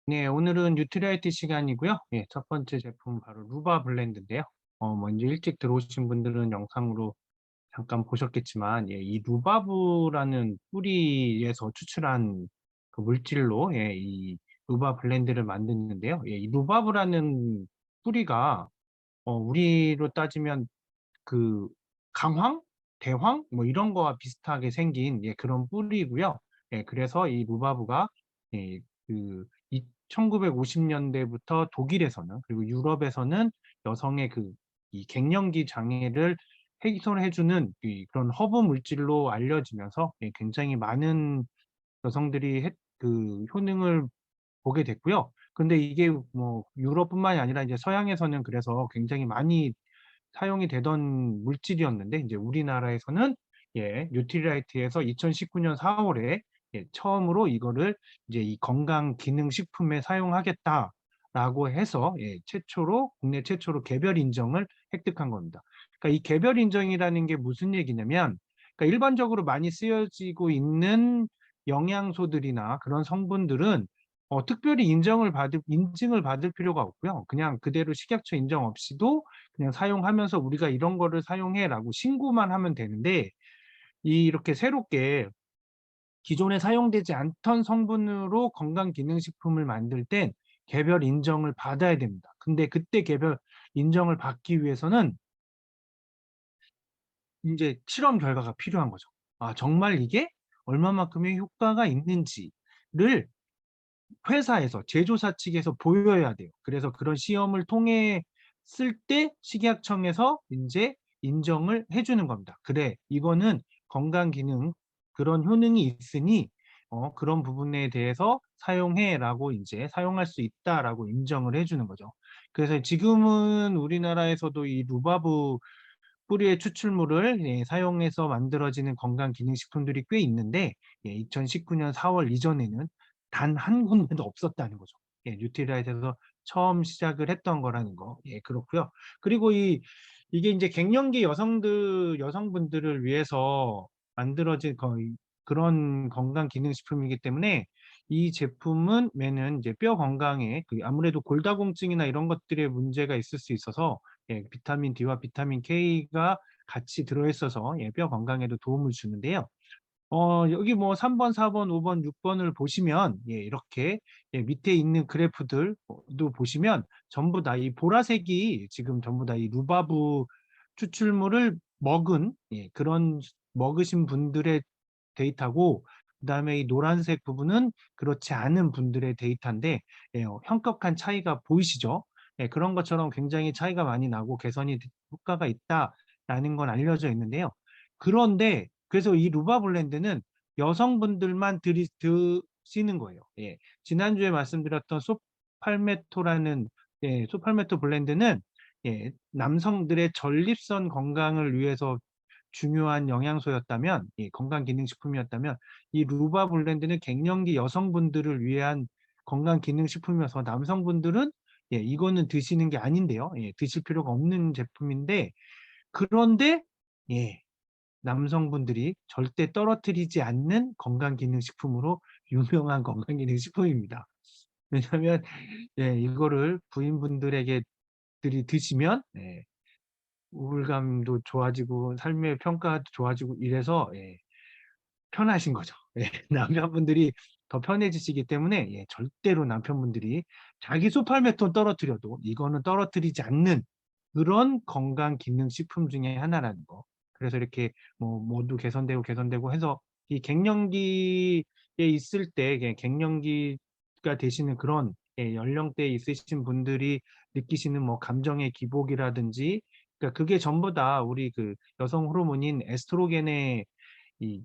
네, 오늘은 뉴트리아이티 시간이고요. 예, 첫 번째 제품 바로 루바 블렌드인데요. 먼저 일찍 들어오신 분들은 영상으로 잠깐 보셨겠지만, 예, 이 루바브라는 뿌리에서 추출한 그 물질로, 예, 이 루바 블렌드를 만드는데요. 예, 이 루바브라는 뿌리가, 우리로 따지면 그 강황? 대황? 뭐 이런 거와 비슷하게 생긴 예, 그런 뿌리고요. 예, 그래서 이 루바브가 예, 그 1950년대부터 독일에서는 그리고 유럽에서는 여성의 그 이 갱년기 장애를 해소해주는 이 그런 허브 물질로 알려지면서 예, 굉장히 많은 여성들이 그 효능을 보게 됐고요. 근데 이게 뭐 유럽뿐만이 아니라 이제 서양에서는 그래서 굉장히 많이 사용이 되던 물질이었는데 이제 우리나라에서는 예, 뉴트리라이트에서 2019년 4월에 예, 처음으로 이거를 이제 이 건강 기능 식품에 사용하겠다라고 해서 예, 최초로 국내 최초로 개별 인정을 획득한 겁니다. 그러니까 이 개별 인정이라는 게 무슨 얘기냐면 그러니까 일반적으로 많이 쓰여지고 있는 영양소들이나 그런 성분들은 특별히 인증을 받을 필요가 없고요. 그냥 그대로 식약처 인정 없이도 그냥 사용하면서 우리가 이런 거를 사용해라고 신고만 하면 되는데 이렇게 새롭게 기존에 사용되지 않던 성분으로 건강기능식품을 만들 땐 개별 인정을 받아야 됩니다. 근데 그때 개별 인정을 받기 위해서는 이제 실험 결과가 필요한 거죠. 아, 정말 이게 얼마만큼의 효과가 있는지를 회사에서 제조사 측에서 보여야 돼요. 그래서 그런 시험을 통해 쓸 때 식약청에서 이제 인정을 해주는 겁니다. 그래, 이거는 건강 기능 그런 효능이 있으니 그런 부분에 대해서 사용해라고 이제 사용할 수 있다라고 인정을 해주는 거죠. 그래서 지금은 우리나라에서도 이 루바브 뿌리의 추출물을 예, 사용해서 만들어지는 건강기능식품들이 꽤 있는데 예, 2019년 4월 이전에는 단 한 군데도 없었다는 거죠. 예, 뉴트리라이트에서 처음 시작을 했던 거라는 거. 예, 그렇고요. 그리고 이게 이제 갱년기 여성분들을 위해서 만들어진 그런 건강기능식품이기 때문에 이 제품은 매는 이제 뼈 건강에 아무래도 골다공증이나 이런 것들의 문제가 있을 수 있어서 예, 비타민 D와 비타민 K가 같이 들어있어서 예, 뼈 건강에도 도움을 주는데요. 여기 뭐 3번, 4번, 5번, 6번을 보시면 예, 이렇게 예, 밑에 있는 그래프들도 보시면 전부 다 이 보라색이 지금 전부 다 이 루바브 추출물을 먹은 예, 그런 먹으신 분들의 데이터고 그다음에 이 노란색 부분은 그렇지 않은 분들의 데이터인데 예, 현격한 차이가 보이시죠? 예, 그런 것처럼 굉장히 차이가 많이 나고 개선이 효과가 있다라는 건 알려져 있는데요. 그런데 그래서 이 루바블렌드는 여성분들만 드시는 거예요. 예. 지난주에 말씀드렸던 소팔메토라는 예, 소팔메토 블렌드는 예, 남성들의 전립선 건강을 위해서 중요한 영양소였다면, 예, 건강기능식품이었다면 이 루바블렌드는 갱년기 여성분들을 위한 건강기능식품이어서 남성분들은 예, 이거는 드시는 게 아닌데요. 예, 드실 필요가 없는 제품인데 그런데 예, 남성분들이 절대 떨어뜨리지 않는 건강기능식품으로 유명한 건강기능식품입니다. 왜냐하면 예, 이거를 부인분들에게 드시면 예, 우울감도 좋아지고 삶의 평가도 좋아지고 이래서 예, 편하신 거죠. 예, 남편분들이 더 편해지시기 때문에 예, 절대로 남편분들이 자기 소팔메톤 떨어뜨려도 이거는 떨어뜨리지 않는 그런 건강기능식품 중에 하나라는 거. 그래서 이렇게 뭐 모두 개선되고 해서 이 갱년기에 있을 때 갱년기가 되시는 그런 예, 연령대에 있으신 분들이 느끼시는 뭐 감정의 기복이라든지 그러니까 그게 전부 다 우리 그 여성 호르몬인 에스트로겐의 이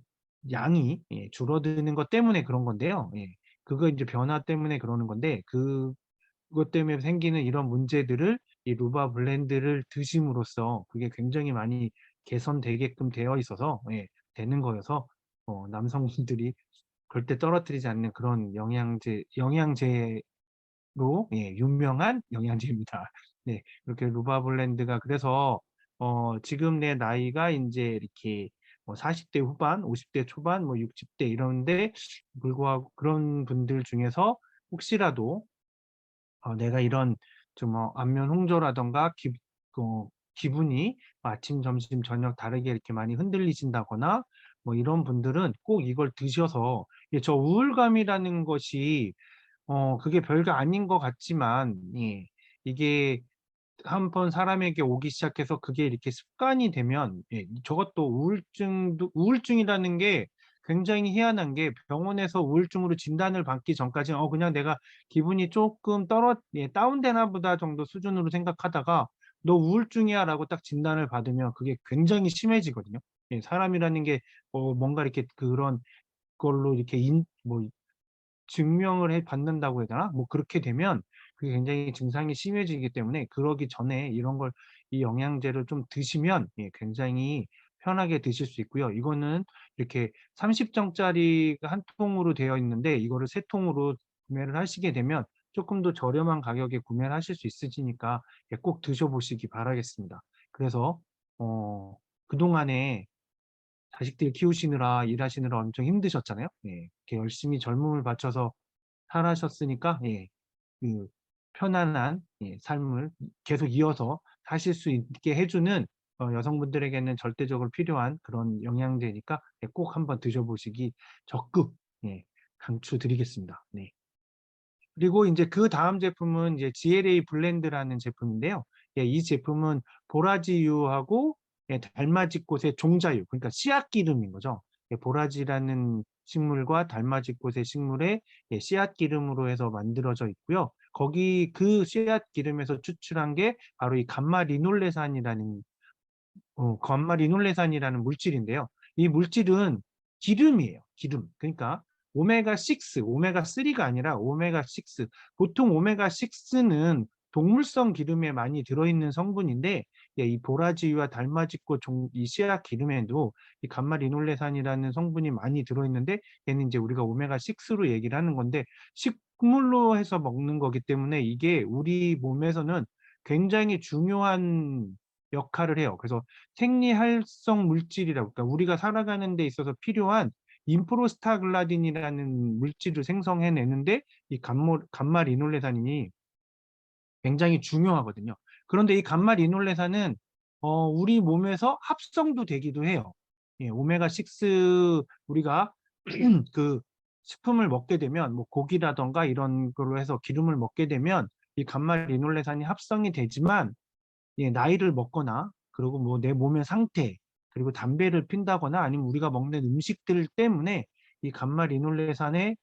양이 예, 줄어드는 것 때문에 그런 건데요. 예. 그거 이제 변화 때문에 그러는 건데 그것 때문에 생기는 이런 문제들을 이 루바 블렌드를 드심으로써 그게 굉장히 많이 개선되게끔 되어 있어서 예, 되는 거여서 남성분들이 절대 떨어뜨리지 않는 그런 영양제로 예, 유명한 영양제입니다. 네, 이렇게 루바 블렌드가 그래서 지금 내 나이가 이제 이렇게 뭐 40대 후반, 50대 초반, 뭐 60대 이런데 불구하고 그런 분들 중에서 혹시라도 내가 이런 좀 안면 홍조라든가 기분이 아침, 점심, 저녁 다르게 이렇게 많이 흔들리신다거나 뭐 이런 분들은 꼭 이걸 드셔서 저 우울감이라는 것이 그게 별거 아닌 것 같지만 예, 이게 한번 사람에게 오기 시작해서 그게 이렇게 습관이 되면 저것도 우울증이라는 게 굉장히 희한한 게 병원에서 우울증으로 진단을 받기 전까지는 그냥 내가 기분이 조금 다운되나 보다 정도 수준으로 생각하다가 너 우울증이야라고 딱 진단을 받으면 그게 굉장히 심해지거든요. 사람이라는 게 뭔가 이렇게 그런 걸로 이렇게 증명을 받는다고 해야 되나? 뭐 그렇게 되면 그게 굉장히 증상이 심해지기 때문에 그러기 전에 이 영양제를 좀 드시면 굉장히 편하게 드실 수 있고요. 이거는 이렇게 30정짜리가 한 통으로 되어 있는데 이거를 세 통으로 구매를 하시게 되면 조금 더 저렴한 가격에 구매를 하실 수 있으시니까 꼭 드셔보시기 바라겠습니다. 그래서 그동안에 자식들 키우시느라 일하시느라 엄청 힘드셨잖아요. 이렇게 열심히 젊음을 바쳐서 살아셨으니까 그 편안한 삶을 계속 이어서 사실 수 있게 해주는 여성분들에게는 절대적으로 필요한 그런 영양제니까 꼭 한번 드셔보시기 적극 강추드리겠습니다. 네. 그리고 이제 그 다음 제품은 이제 GLA 블렌드라는 제품인데요. 이 제품은 보라지유하고 달맞이꽃의 종자유, 그러니까 씨앗 기름인 거죠. 보라지라는 식물과 달맞이꽃의 식물의 씨앗 기름으로 해서 만들어져 있고요. 거기 그 씨앗 기름에서 추출한 게 바로 이 감마리놀레산이라는 물질인데요. 이 물질은 기름이에요. 기름. 그러니까 오메가6, 오메가3가 아니라 오메가6. 보통 오메가6는 동물성 기름에 많이 들어있는 성분인데 이 보라지유와 달맞이꽃 이 씨앗 기름에도 이 감마리놀레산이라는 성분이 많이 들어있는데 얘는 이제 우리가 오메가6로 얘기를 하는 건데 식물로 해서 먹는 거기 때문에 이게 우리 몸에서는 굉장히 중요한 역할을 해요. 그래서 생리활성 물질이라고, 그러니까 우리가 살아가는 데 있어서 필요한 인프로스타글라딘이라는 물질을 생성해내는데 이 감마리놀레산이 굉장히 중요하거든요. 그런데 이 감마리놀레산은 우리 몸에서 합성도 되기도 해요. 오메가6 우리가 그 식품을 먹게 되면 뭐 고기라던가 이런 걸로 해서 기름을 먹게 되면 이 감마리놀레산이 합성이 되지만 나이를 먹거나 그리고 뭐 내 몸의 상태 그리고 담배를 핀다거나 아니면 우리가 먹는 음식들 때문에 이 감마리놀레산의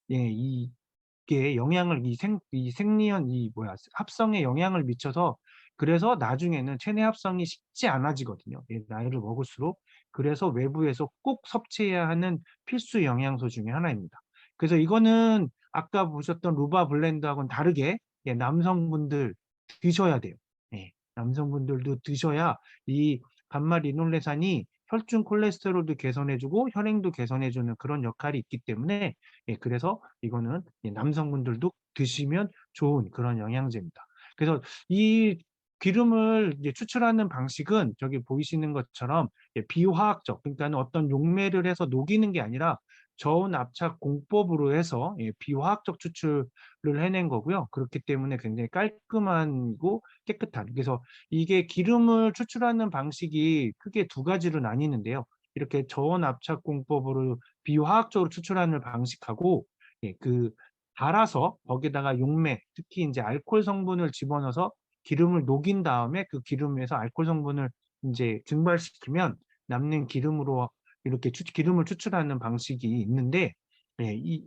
이게 영향을 이 생리현 합성에 영향을 미쳐서 그래서 나중에는 체내 합성이 쉽지 않아지거든요. 나이를 먹을수록. 그래서 외부에서 꼭 섭취해야 하는 필수 영양소 중에 하나입니다. 그래서 이거는 아까 보셨던 루바 블렌드하고는 다르게 남성분들 드셔야 돼요. 남성분들도 드셔야 이 감마리놀레산이 혈중 콜레스테롤도 개선해주고 혈행도 개선해주는 그런 역할이 있기 때문에 그래서 이거는 남성분들도 드시면 좋은 그런 영양제입니다. 그래서 이 기름을 이제 추출하는 방식은 저기 보이시는 것처럼 비화학적, 그러니까 어떤 용매를 해서 녹이는 게 아니라 저온 압착 공법으로 해서 비화학적 추출을 해낸 거고요. 그렇기 때문에 굉장히 깔끔하고 깨끗한. 그래서 이게 기름을 추출하는 방식이 크게 두 가지로 나뉘는데요. 이렇게 저온 압착 공법으로 비화학적으로 추출하는 방식하고 갈아서 거기다가 용매, 특히 이제 알코올 성분을 집어넣어서 기름을 녹인 다음에 그 기름에서 알코올 성분을 이제 증발시키면 남는 기름으로 이렇게 기름을 추출하는 방식이 있는데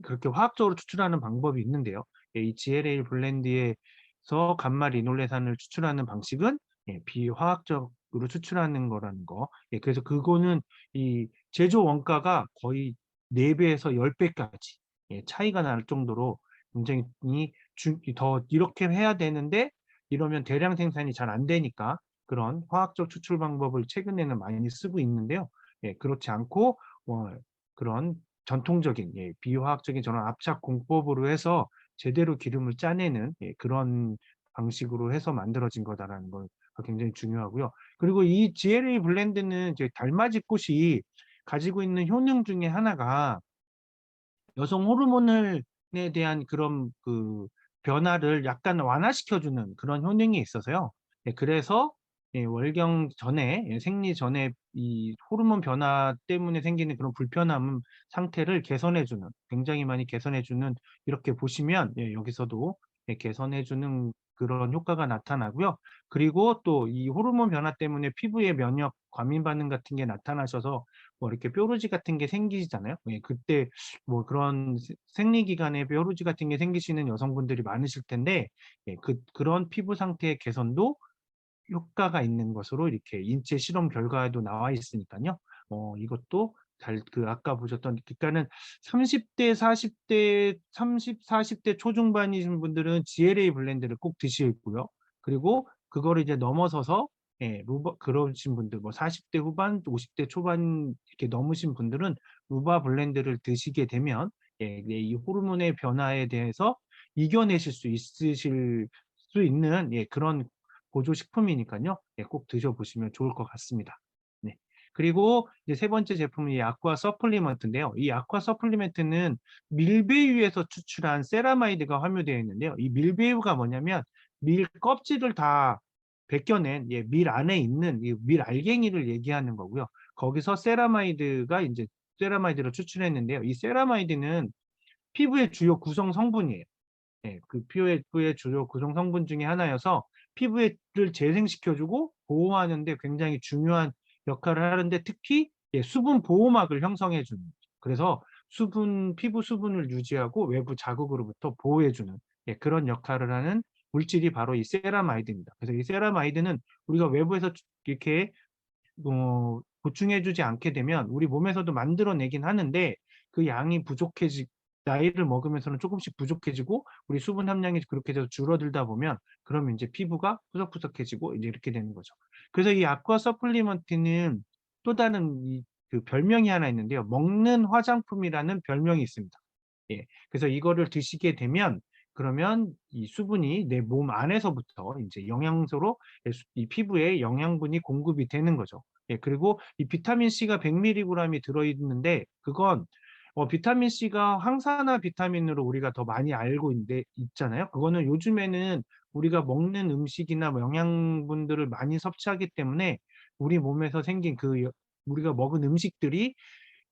그렇게 화학적으로 추출하는 방법이 있는데요. 이 GLA 블렌드에서 감마리놀레산을 추출하는 방식은 비화학적으로 추출하는 거라는 거. 그래서 그거는 이 제조 원가가 거의 4배에서 10배까지 차이가 날 정도로 굉장히 더 이렇게 해야 되는데 이러면 대량 생산이 잘 안 되니까 그런 화학적 추출 방법을 최근에는 많이 쓰고 있는데요. 그렇지 않고 그런 전통적인 비화학적인 저런 압착 공법으로 해서 제대로 기름을 짜내는 그런 방식으로 해서 만들어진 거다라는 걸 굉장히 중요하고요. 그리고 이 GLA 블렌드는 이제 달맞이 꽃이 가지고 있는 효능 중에 하나가 여성 호르몬에 대한 그런 변화를 약간 완화시켜주는 그런 효능이 있어서요. 예, 그래서 예, 월경 전에, 예, 생리 전에 이 호르몬 변화 때문에 생기는 그런 불편함 상태를 개선해주는, 굉장히 많이 개선해주는, 이렇게 보시면 예, 여기서도 예, 개선해주는 그런 효과가 나타나고요. 그리고 또 이 호르몬 변화 때문에 피부에 면역 과민 반응 같은 게 나타나셔서 뭐 이렇게 뾰루지 같은 게 생기잖아요. 예, 그때 뭐 그런 생리 기간에 뾰루지 같은 게 생기시는 여성분들이 많으실 텐데, 예, 그런 피부 상태의 개선도 효과가 있는 것으로 이렇게 인체 실험 결과에도 나와 있으니까요. 이것도 아까 보셨던, 그러니까는 30대, 40대, 40대 초중반이신 분들은 GLA 블렌드를 꼭 드시고요. 그리고 그거를 이제 넘어서서 예, 그러신 분들, 뭐 40대 후반, 50대 초반 이렇게 넘으신 분들은 루바 블렌드를 드시게 되면 예, 이 호르몬의 변화에 대해서 이겨내실 수 있으실 수 있는 예, 그런 보조식품이니까요. 예, 꼭 드셔보시면 좋을 것 같습니다. 네. 그리고 이제 세 번째 제품은 이 아쿠아 서플리먼트인데요. 이 아쿠아 서플리먼트는 밀배유에서 추출한 세라마이드가 함유되어 있는데요. 이 밀배유가 뭐냐면 밀 껍질을 다 벗겨낸 예, 밀 안에 있는 이 밀 알갱이를 얘기하는 거고요. 거기서 세라마이드가 이제 세라마이드를 추출했는데요. 이 세라마이드는 피부의 주요 구성 성분이에요. 예, 그 피부의 주요 구성 성분 중에 하나여서 피부를 재생시켜주고 보호하는 데 굉장히 중요한 역할을 하는데, 특히 예, 수분 보호막을 형성해주는, 그래서 피부 수분을 유지하고 외부 자극으로부터 보호해주는 예, 그런 역할을 하는 물질이 바로 이 세라마이드입니다. 그래서 이 세라마이드는 우리가 외부에서 이렇게 보충해주지 않게 되면 우리 몸에서도 만들어내긴 하는데, 그 양이 나이를 먹으면서는 조금씩 부족해지고 우리 수분 함량이 그렇게 돼서 줄어들다 보면, 그러면 이제 피부가 푸석푸석해지고 이제 이렇게 되는 거죠. 그래서 이 아쿠아 서플리먼트는 또 다른 그 별명이 하나 있는데요. 먹는 화장품이라는 별명이 있습니다. 예. 그래서 이거를 드시게 되면, 그러면 이 수분이 내 몸 안에서부터 이제 영양소로 이 피부에 영양분이 공급이 되는 거죠. 예. 그리고 이 비타민 C가 100mg이 들어있는데, 그건 비타민 C가 항산화 비타민으로 우리가 더 많이 알고 있잖아요. 그거는 요즘에는 우리가 먹는 음식이나 뭐 영양분들을 많이 섭취하기 때문에 우리 몸에서 생긴 우리가 먹은 음식들이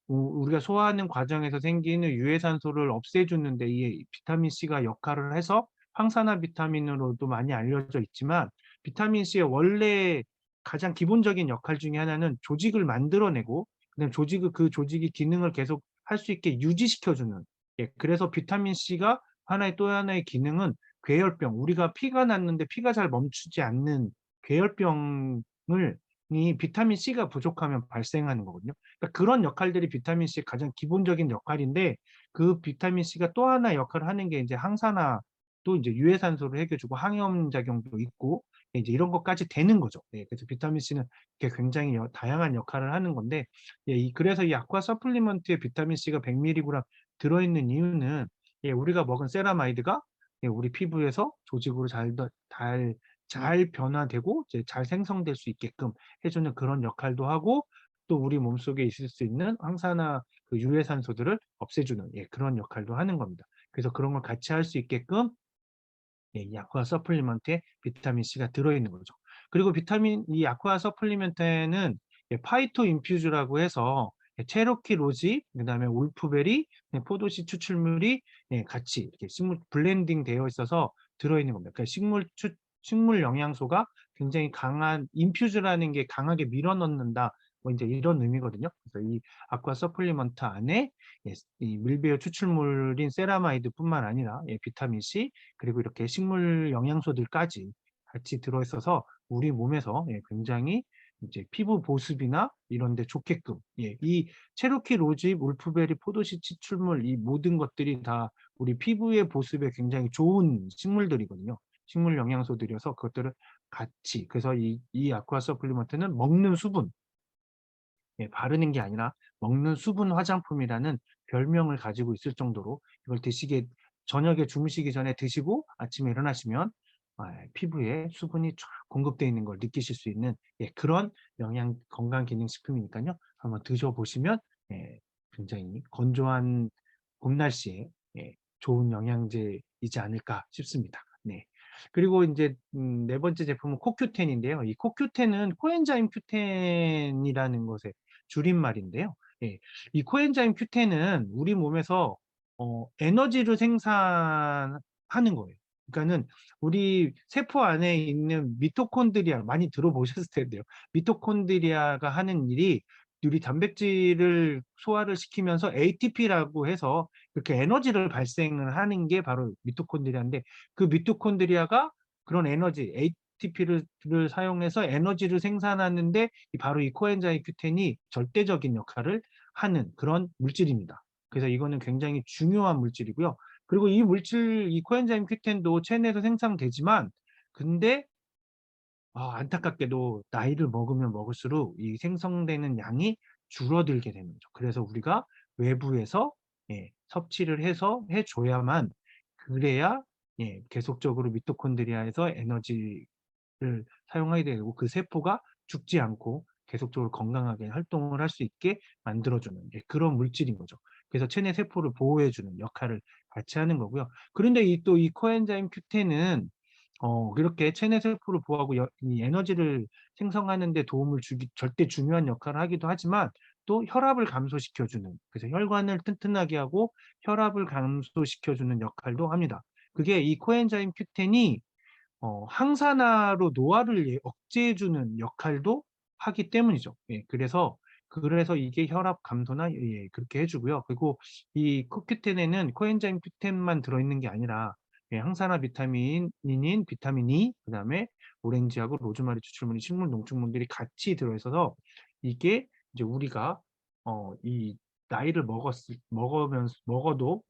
우리가 소화하는 과정에서 생기는 유해산소를 없애주는데 이 비타민 C가 역할을 해서 항산화 비타민으로도 많이 알려져 있지만, 비타민 C의 원래 가장 기본적인 역할 중에 하나는 조직을 만들어내고 그다음 그 조직이 기능을 계속 할 수 있게 유지시켜주는, 예, 그래서 비타민 C가 또 하나의 기능은 괴혈병, 우리가 피가 났는데 피가 잘 멈추지 않는 괴혈병을 이 비타민 C가 부족하면 발생하는 거거든요. 그러니까 그런 역할들이 비타민 C의 가장 기본적인 역할인데, 그 비타민 C가 또 하나 역할을 하는 게 이제 항산화도 이제 유해산소를 해결해주고 항염 작용도 있고 이제 이런 것까지 되는 거죠. 예, 그래서 비타민 C는 이렇게 굉장히 다양한 역할을 하는 건데, 예, 그래서 이 아쿠아 서플리먼트에 비타민 C가 100mg 들어있는 이유는 예, 우리가 먹은 세라마이드가 예, 우리 피부에서 조직으로 잘 변화되고 이제 잘 생성될 수 있게끔 해주는 그런 역할도 하고, 또 우리 몸속에 있을 수 있는 항산화 그 유해산소들을 없애주는 예, 그런 역할도 하는 겁니다. 그래서 그런 걸 같이 할 수 있게끔 예, 이 아쿠아 서플리먼트에 비타민 C가 들어있는 거죠. 그리고 이 아쿠아 서플리먼트에는 예, 파이토 인퓨즈라고 해서 예, 체로키 로지, 그다음에 울프베리, 예, 포도씨 추출물이 예, 같이 이렇게 식물 블렌딩 되어 있어서 들어있는 겁니다. 그러니까 식물 영양소가 굉장히 강한, 인퓨즈라는 게 강하게 밀어넣는다, 뭐 이제 이런 의미거든요. 그래서 이 아쿠아 서플리먼트 안에 예, 이 밀배어 추출물인 세라마이드뿐만 아니라 예, 비타민 C, 그리고 이렇게 식물 영양소들까지 같이 들어있어서 우리 몸에서 예, 굉장히 이제 피부 보습이나 이런 데 좋게끔 예, 이 체로키 로즈, 울프베리, 포도씨 추출물, 이 모든 것들이 다 우리 피부의 보습에 굉장히 좋은 식물들이거든요. 식물 영양소들이어서 그것들을 같이, 그래서 이 아쿠아 서플리먼트는 먹는 수분, 예, 바르는 게 아니라 먹는 수분 화장품이라는 별명을 가지고 있을 정도로, 이걸 저녁에 주무시기 전에 드시고 아침에 일어나시면 피부에 수분이 쫙 공급되어 있는 걸 느끼실 수 있는 예, 그런 건강기능식품이니까요. 한번 드셔보시면 예, 굉장히 건조한 봄 날씨에 예, 좋은 영양제이지 않을까 싶습니다. 네. 그리고 이제 네 번째 제품은 코큐텐인데요. 이 코큐텐은 코엔자임 Q10이라는 것의 줄임말인데요. 예. 이 코엔자임 Q10은 우리 몸에서 에너지를 생산하는 거예요. 그러니까는 우리 세포 안에 있는 미토콘드리아 많이 들어보셨을 텐데요. 미토콘드리아가 하는 일이 우리 단백질을 소화를 시키면서 ATP라고 해서 그렇게 에너지를 발생을 하는 게 바로 미토콘드리아인데, 그 미토콘드리아가 그런 에너지 ATP를 사용해서 에너지를 생산하는데 바로 이 코엔자임 Q10이 절대적인 역할을 하는 그런 물질입니다. 그래서 이거는 굉장히 중요한 물질이고요. 그리고 이 물질, 이 코엔자임 Q10도 체내에서 생산되지만, 근데 안타깝게도 나이를 먹으면 먹을수록 이 생성되는 양이 줄어들게 되는 거죠. 그래서 우리가 외부에서 섭취를 해서 해줘야만, 그래야 계속적으로 미토콘드리아에서 에너지를 사용하게 되고 그 세포가 죽지 않고 계속적으로 건강하게 활동을 할 수 있게 만들어주는 그런 물질인 거죠. 그래서 체내 세포를 보호해주는 역할을 같이 하는 거고요. 그런데 이 코엔자임 Q10은 이렇게 체내 세포를 보호하고 이 에너지를 생성하는 데 도움을 주기 절대 중요한 역할을 하기도 하지만, 또 혈압을 감소시켜주는, 그래서 혈관을 튼튼하게 하고 혈압을 감소시켜주는 역할도 합니다. 그게 이 코엔자임 Q10이 항산화로 노화를 억제해주는 역할도 하기 때문이죠. 그래서 이게 혈압 감소나 그렇게 해주고요. 그리고 이 코큐텐에는 코엔자임 Q10만 들어있는 게 아니라 항산화 비타민인 비타민 E, 그다음에 오렌지하고 로즈마리 추출물인 식물 농축물들이 같이 들어있어서, 이게 이제 우리가 이 나이를 먹어도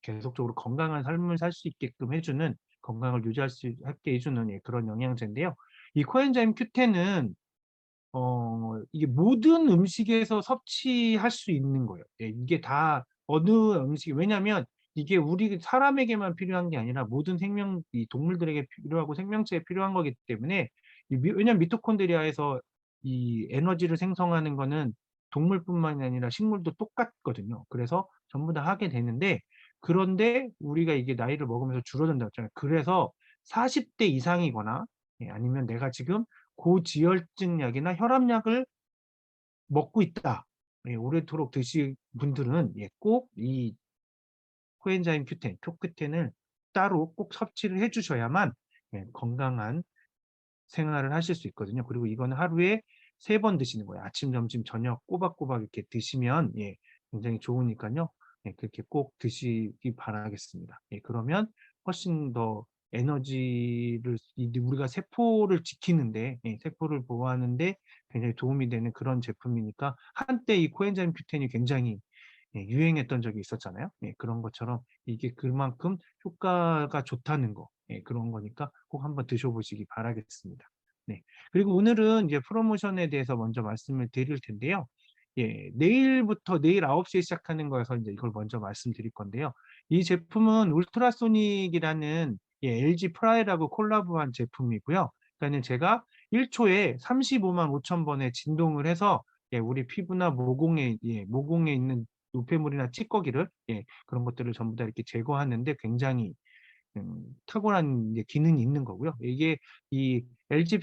계속적으로 건강한 삶을 살 수 있게끔 해주는, 건강을 유지할 수 있게 해주는 그런 영양제인데요. 이 코엔자임 Q10은 이게 모든 음식에서 섭취할 수 있는 거예요. 이게 다 어느 음식이, 왜냐하면 이게 우리 사람에게만 필요한 게 아니라 모든 이 동물들에게 필요하고 생명체에 필요한 거기 때문에, 왜냐하면 미토콘드리아에서 이 에너지를 생성하는 거는 동물뿐만이 아니라 식물도 똑같거든요. 그래서 전부 다 하게 되는데, 그런데 우리가 이게 나이를 먹으면서 줄어든다고 했잖아요. 그래서 40대 이상이거나 아니면 내가 지금 고지혈증 약이나 혈압약을 먹고 있다, 오래도록 드실 분들은 꼭 이 코엔자임 Q10, 큐10을 따로 꼭 섭취를 해주셔야만 건강한 생활을 하실 수 있거든요. 그리고 이거는 하루에 3번 드시는 거예요. 아침, 점심, 저녁 꼬박꼬박 이렇게 드시면 굉장히 좋으니까요. 그렇게 꼭 드시기 바라겠습니다. 그러면 훨씬 더 에너지를, 우리가 세포를 지키는데, 세포를 보호하는데 굉장히 도움이 되는 그런 제품이니까, 한때 이 코엔자임 Q10이 굉장히 유행했던 적이 있었잖아요. 그런 것처럼 이게 그만큼 효과가 좋다는 거, 그런 거니까 꼭 한번 드셔보시기 바라겠습니다. 네. 그리고 오늘은 이제 프로모션에 대해서 먼저 말씀을 드릴 텐데요. 내일부터, 내일 9시에 시작하는 거여서 이제 이걸 먼저 말씀드릴 건데요. 이 제품은 울트라소닉이라는 LG 프라이라고 콜라보한 제품이고요. 그러니까 제가 1초에 35만 5천 번의 진동을 해서 우리 피부나 모공에 있는 노폐물이나 찌꺼기를 그런 것들을 전부 다 이렇게 제거하는데 굉장히 탁월한 기능이 있는 거고요. 이게 이 LG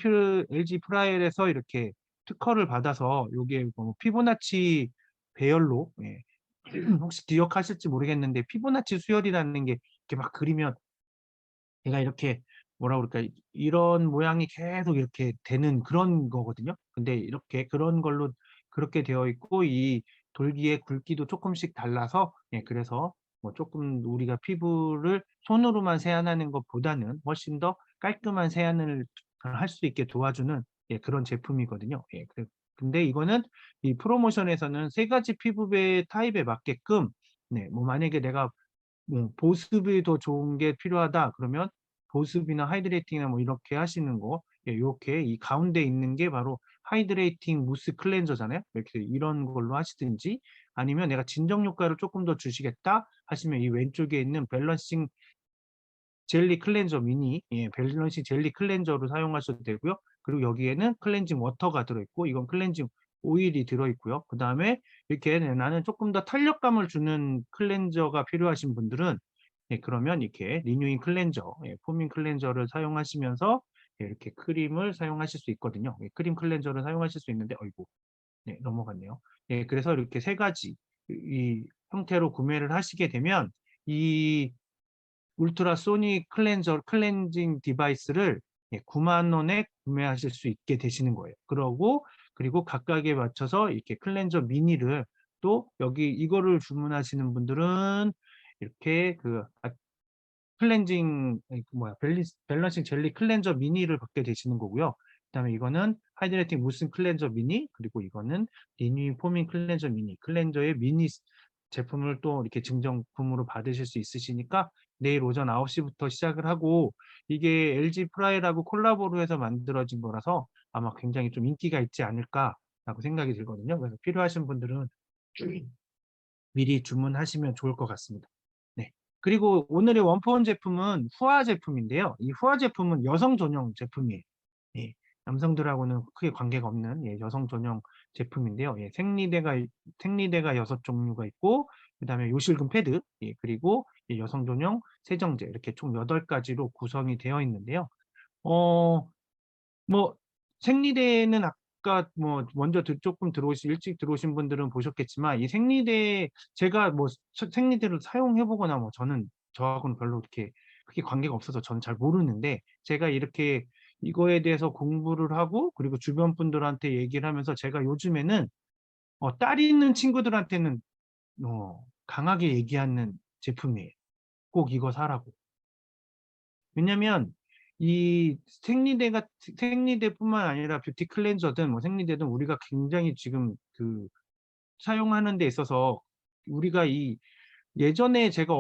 프라이에서 이렇게 특허를 받아서, 요게 뭐 피보나치 배열로, 혹시 기억하실지 모르겠는데 피보나치 수열이라는 게 이렇게 막 그리면 얘가 이렇게 뭐라 그럴까, 이런 모양이 계속 이렇게 되는 그런 거거든요. 근데 이렇게 그런 걸로 그렇게 되어 있고, 이 돌기의 굵기도 조금씩 달라서 그래서 뭐 조금 우리가 피부를 손으로만 세안하는 것보다는 훨씬 더 깔끔한 세안을 할 수 있게 도와주는 그런 제품이거든요. 근데 이거는 이 프로모션에서는 3가지 피부배 타입에 맞게끔, 뭐 만약에 내가 보습이 더 좋은 게 필요하다 그러면 보습이나 하이드레이팅이나 뭐 이렇게 하시는 거, 이렇게 이 가운데 있는 게 바로 하이드레이팅 무스 클렌저잖아요. 이렇게 이런 걸로 하시든지, 아니면 내가 진정 효과를 조금 더 주시겠다 하시면 이 왼쪽에 있는 밸런싱 젤리 클렌저 미니, 밸런싱 젤리 클렌저로 사용하셔도 되고요. 그리고 여기에는 클렌징 워터가 들어있고, 이건 클렌징 오일이 들어있고요. 그 다음에 이렇게 나는 조금 더 탄력감을 주는 클렌저가 필요하신 분들은 예, 그러면 이렇게 리뉴잉 클렌저, 예, 포밍 클렌저를 사용하시면서 예, 이렇게 크림을 사용하실 수 있거든요. 예, 크림 클렌저를 사용하실 수 있는데, 어이구, 네, 넘어갔네요. 예, 그래서 이렇게 세 가지 이 형태로 구매를 하시게 되면 이 울트라 소닉 클렌저 클렌징 디바이스를 예, 9만 원에 구매하실 수 있게 되시는 거예요. 그리고 각각에 맞춰서 이렇게 클렌저 미니를 또 여기 이거를 주문하시는 분들은 이렇게 클렌징 뭐야 밸런싱 젤리 클렌저 미니를 받게 되시는 거고요. 그다음에 이거는 하이드레이팅 무슨 클렌저 미니, 그리고 이거는 리뉴잉 포밍 클렌저 미니, 클렌저의 미니 제품을 또 이렇게 증정품으로 받으실 수 있으시니까 내일 오전 9시부터 시작을 하고, 이게 LG 프라이라고 콜라보로 해서 만들어진 거라서 아마 굉장히 좀 인기가 있지 않을까라고 생각이 들거든요. 그래서 필요하신 분들은 미리 주문하시면 좋을 것 같습니다. 네. 그리고 오늘의 원포원 제품은 후아 제품인데요. 이 후아 제품은 여성 전용 제품이에요. 예. 남성들하고는 크게 관계가 없는 예, 여성 전용 제품인데요. 예, 생리대가 6종류가 있고, 그다음에 요실금 패드, 예, 그리고 이 여성 전용 세정제, 이렇게 총 8가지로 구성이 되어 있는데요. 어, 뭐 생리대는 아까 뭐 먼저 조금 일찍 들어오신 분들은 보셨겠지만, 이 생리대 제가 뭐 생리대를 사용해 보거나 뭐 저하고는 별로 이렇게 크게 관계가 없어서 저는 잘 모르는데, 제가 이렇게 이거에 대해서 공부를 하고 그리고 주변 분들한테 얘기를 하면서 제가 요즘에는 딸이 있는 친구들한테는 강하게 얘기하는 제품이에요. 꼭 이거 사라고. 왜냐면 이 생리대뿐만 아니라 뷰티 클렌저든 뭐 생리대든 우리가 굉장히 지금 사용하는 데 있어서 우리가 예전에 제가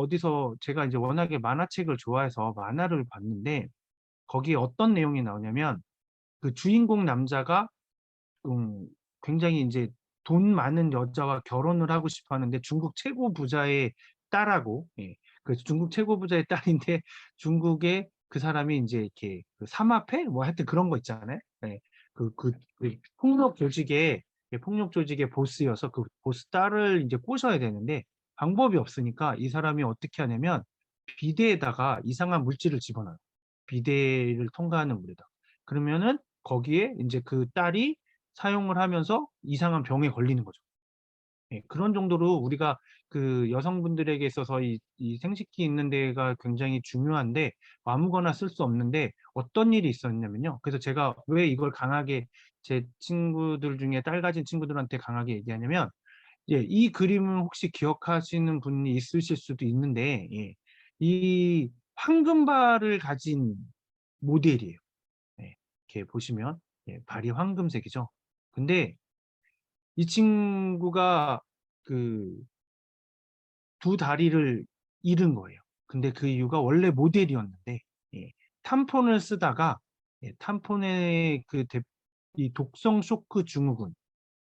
이제 워낙에 만화책을 좋아해서 만화를 봤는데, 거기에 어떤 내용이 나오냐면 그 주인공 남자가 음, 굉장히 이제 돈 많은 여자와 결혼을 하고 싶어 하는데, 중국 최고 부자의 딸하고, 예, 그 중국 최고 부자의 딸인데 중국의 그 사람이 이제 이렇게 삼합회 뭐 하여튼 그런 거 있잖아요. 예, 폭력 조직의 보스여서 그 보스 딸을 이제 꼬셔야 되는데 방법이 없으니까 이 사람이 어떻게 하냐면 비데에다가 이상한 물질을 집어넣어요. 비데를 통과하는 물에다. 그러면은 거기에 이제 그 딸이 사용을 하면서 이상한 병에 걸리는 거죠. 예, 그런 정도로 우리가 그 여성분들에게 있어서 이 생식기 있는 데가 굉장히 중요한데 아무거나 쓸 수 없는데 어떤 일이 있었냐면요. 그래서 제가 왜 이걸 강하게 제 친구들 중에 딸 가진 친구들한테 강하게 얘기하냐면, 예, 이 그림을 혹시 기억하시는 분이 있으실 수도 있는데, 예, 이 황금발을 가진 모델이에요. 예, 이렇게 보시면 예, 발이 황금색이죠. 근데 이 친구가 그 두 다리를 잃은 거예요. 근데 그 이유가 원래 모델이었는데 예, 탐폰을 쓰다가 예, 탐폰의 이 독성 쇼크 증후군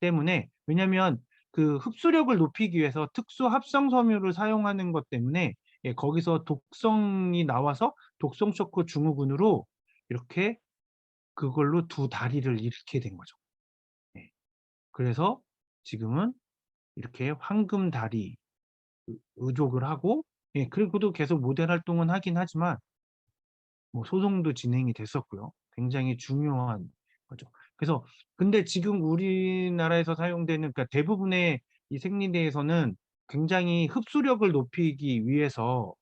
때문에, 왜냐면 그 흡수력을 높이기 위해서 특수 합성 섬유를 사용하는 것 때문에 예, 거기서 독성이 나와서 독성 쇼크 증후군으로 이렇게 그걸로 두 다리를 잃게 된 거죠. 예. 그래서 지금은 이렇게 황금 다리 의족을 하고, 예, 그리고도 계속 모델 활동은 하긴 하지만 뭐 소송도 진행이 됐었고요. 굉장히 중요한 거죠. 그래서 근데 지금 우리나라에서 사용되는, 그러니까 대부분의 이 생리대에서는 굉장히 흡수력을 높이기 위해서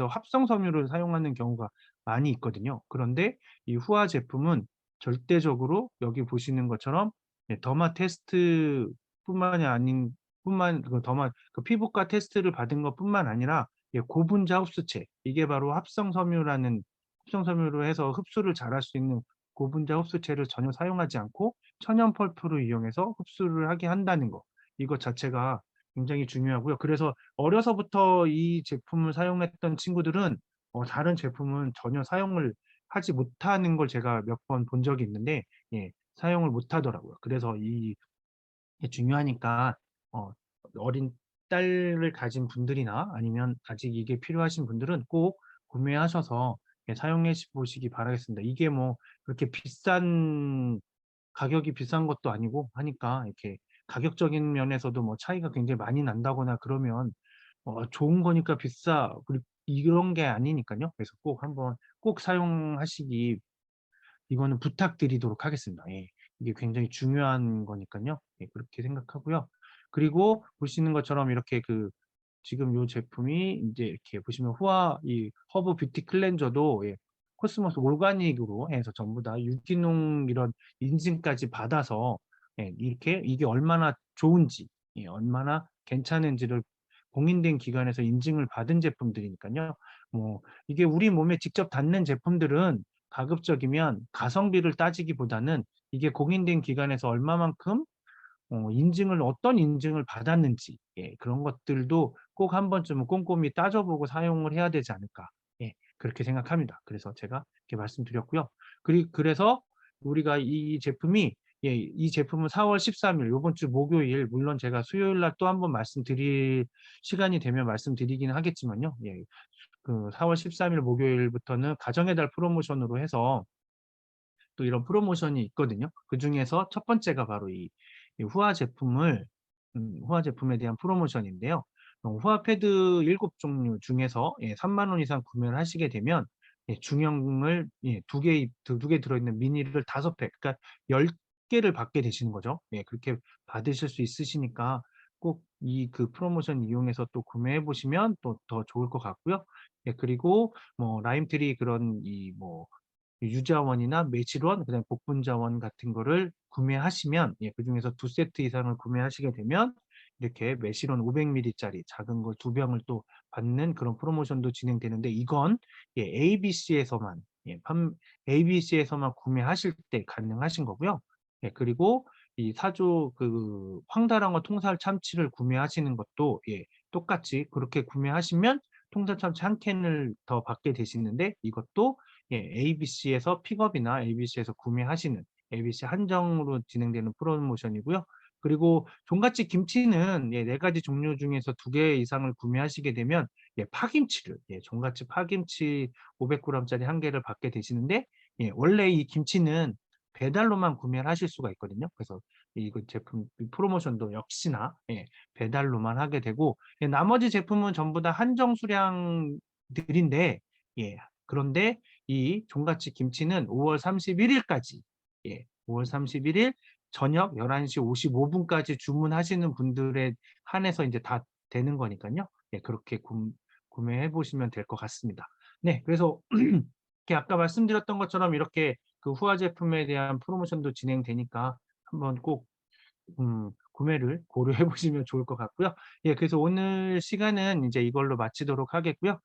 합성 섬유를 사용하는 경우가 많이 있거든요. 그런데 이 후아 제품은 절대적으로 여기 보시는 것처럼 예, 더마 테스트뿐만이 아닌 뿐만 그 더마 그 피부과 테스트를 받은 것뿐만 아니라 예, 고분자 흡수체, 이게 바로 합성 섬유로 해서 흡수를 잘할 수 있는 고분자 흡수체를 전혀 사용하지 않고 천연 펄프를 이용해서 흡수를 하게 한다는 거, 이것 자체가 굉장히 중요하고요. 그래서 어려서부터 이 제품을 사용했던 친구들은 다른 제품은 전혀 사용을 하지 못하는 걸 제가 몇 번 본 적이 있는데, 예, 사용을 못 하더라고요. 그래서 이게 중요하니까 어, 어린 딸을 가진 분들이나 아니면 아직 이게 필요하신 분들은 꼭 구매하셔서 예, 사용해 보시기 바라겠습니다. 이게 뭐 그렇게 가격이 비싼 것도 아니고 하니까 이렇게 가격적인 면에서도 뭐 차이가 굉장히 많이 난다거나 그러면 좋은 거니까 비싸. 그리고 이런 게 아니니까요. 그래서 꼭 한번 꼭 사용하시기 이거는 부탁드리도록 하겠습니다. 예. 이게 굉장히 중요한 거니까요. 예, 그렇게 생각하고요. 그리고 보시는 것처럼 이렇게 지금 요 제품이 인제 이렇게 보시면 이 허브 뷰티 클렌저도 예, 코스모스 오가닉으로 해서 전부 다 유기농 이런 인증까지 받아서 예, 이렇게 이게 얼마나 좋은지, 예, 얼마나 괜찮은지를 공인된 기관에서 인증을 받은 제품들이니까요. 뭐 이게 우리 몸에 직접 닿는 제품들은 가급적이면 가성비를 따지기보다는 이게 공인된 기관에서 얼마만큼 어떤 인증을 받았는지, 예, 그런 것들도 꼭 한 번쯤은 꼼꼼히 따져보고 사용을 해야 되지 않을까. 예, 그렇게 생각합니다. 그래서 제가 이렇게 말씀드렸고요. 그래서 우리가 이 제품이, 예, 이 제품은 4월 13일 요번 주 목요일, 물론 제가 수요일 날 또 한번 말씀드릴 시간이 되면 말씀드리기는 하겠지만요. 예. 4월 13일 목요일부터는 가정의 달 프로모션으로 해서 또 이런 프로모션이 있거든요. 그중에서 첫 번째가 바로 이 후화 제품에 대한 프로모션인데요. 후화 패드 7 종류 중에서 예, 3만 원 이상 구매를 하시게 되면 예, 중형을 예, 2개 들어있는 미니를 5팩, 그러니까 10 개를 받게 되시는 거죠. 예, 그렇게 받으실 수 있으시니까 꼭 프로모션 이용해서 또 구매해 보시면 또 더 좋을 것 같고요. 예, 그리고 뭐 라임트리 그런 유자원이나 매실원, 그다음에 복분자원 같은 거를 구매하시면 예, 그중에서 2세트 이상을 구매하시게 되면 이렇게 매실원 500ml 짜리 작은 거 2병을 또 받는 그런 프로모션도 진행되는데, 이건 예, ABC에서만 예, ABC에서만 구매하실 때 가능하신 거고요. 예, 그리고 이 사조 황달랑어 통살 참치를 구매하시는 것도 예, 똑같이 그렇게 구매하시면 통살 참치 한 캔을 더 받게 되시는데, 이것도 예, ABC에서 픽업이나 ABC에서 구매하시는 ABC 한정으로 진행되는 프로모션이고요. 그리고 종갓집 김치는 예, 4가지 종류 중에서 2개 이상을 구매하시게 되면 예, 파김치를 예, 종갓집 파김치 500g 짜리 1개를 받게 되시는데, 예, 원래 이 김치는 배달로만 구매를 하실 수가 있거든요. 그래서 이거 제품 프로모션도 역시나 예, 배달로만 하게 되고, 예, 나머지 제품은 전부 다 한정 수량들인데, 예, 그런데 이 종갓집 김치는 5월 31일까지, 예, 5월 31일 저녁 11시 55분까지 주문하시는 분들에 한해서 이제 다 되는 거니까요. 예, 그렇게 구매해 보시면 될 것 같습니다. 네, 그래서 이렇게 아까 말씀드렸던 것처럼 이렇게 후화 제품에 대한 프로모션도 진행되니까 한번 꼭 구매를 고려해 보시면 좋을 것 같고요. 예, 그래서 오늘 시간은 이제 이걸로 마치도록 하겠고요.